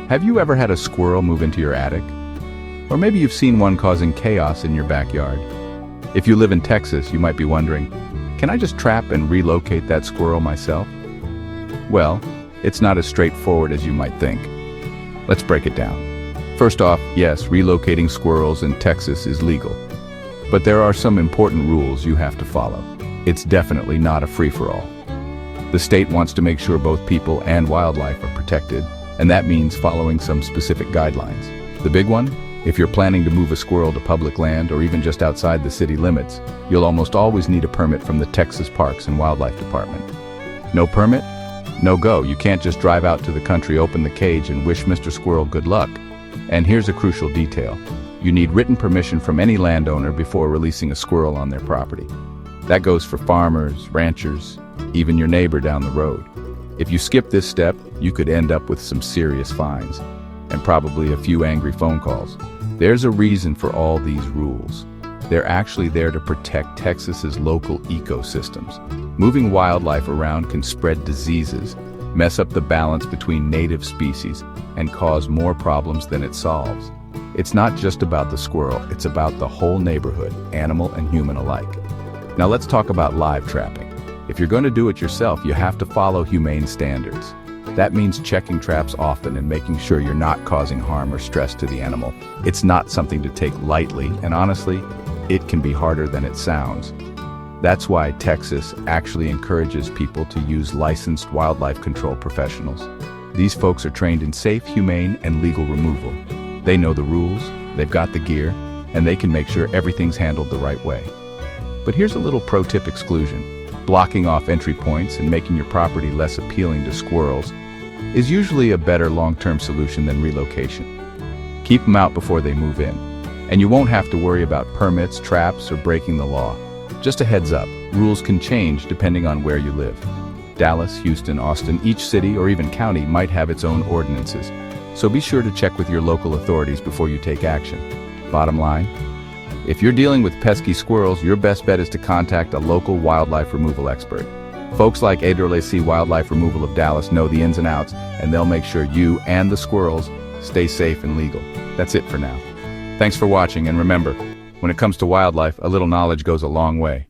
Have you ever had a squirrel move into your attic? Or maybe you've seen one causing chaos in your backyard. If you live in Texas, you might be wondering, can I just trap and relocate that squirrel myself? Well, it's not as straightforward as you might think. Let's break it down. First off, yes, relocating squirrels in Texas is legal. But there are some important rules you have to follow. It's definitely not a free-for-all. The state wants to make sure both people and wildlife are protected, and that means following some specific guidelines. The big one? If you're planning to move a squirrel to public land or even just outside the city limits, you'll almost always need a permit from the Texas Parks and Wildlife Department. No permit? No go. You can't just drive out to the country, open the cage, and wish Mr. Squirrel good luck. And here's a crucial detail. You need written permission from any landowner before releasing a squirrel on their property. That goes for farmers, ranchers, even your neighbor down the road. If you skip this step, you could end up with some serious fines, and probably a few angry phone calls. There's a reason for all these rules. They're actually there to protect Texas's local ecosystems. Moving wildlife around can spread diseases, mess up the balance between native species, and cause more problems than it solves. It's not just about the squirrel, it's about the whole neighborhood, animal and human alike. Now let's talk about live trapping. If you're going to do it yourself, you have to follow humane standards. That means checking traps often and making sure you're not causing harm or stress to the animal. It's not something to take lightly, and honestly, it can be harder than it sounds. That's why Texas actually encourages people to use licensed wildlife control professionals. These folks are trained in safe, humane, and legal removal. They know the rules, they've got the gear, and they can make sure everything's handled the right way. But here's a little pro-tip exclusion. Blocking off entry points and making your property less appealing to squirrels is usually a better long-term solution than relocation. Keep them out before they move in, and you won't have to worry about permits, traps, or breaking the law. Just a heads up, rules can change depending on where you live. Dallas, Houston, Austin, each city or even county might have its own ordinances, so be sure to check with your local authorities before you take action. Bottom line, if you're dealing with pesky squirrels, your best bet is to contact a local wildlife removal expert. Folks like Relocate Wildlife Removal of Dallas know the ins and outs, and they'll make sure you and the squirrels stay safe and legal. That's it for now. Thanks for watching, and remember, when it comes to wildlife, a little knowledge goes a long way.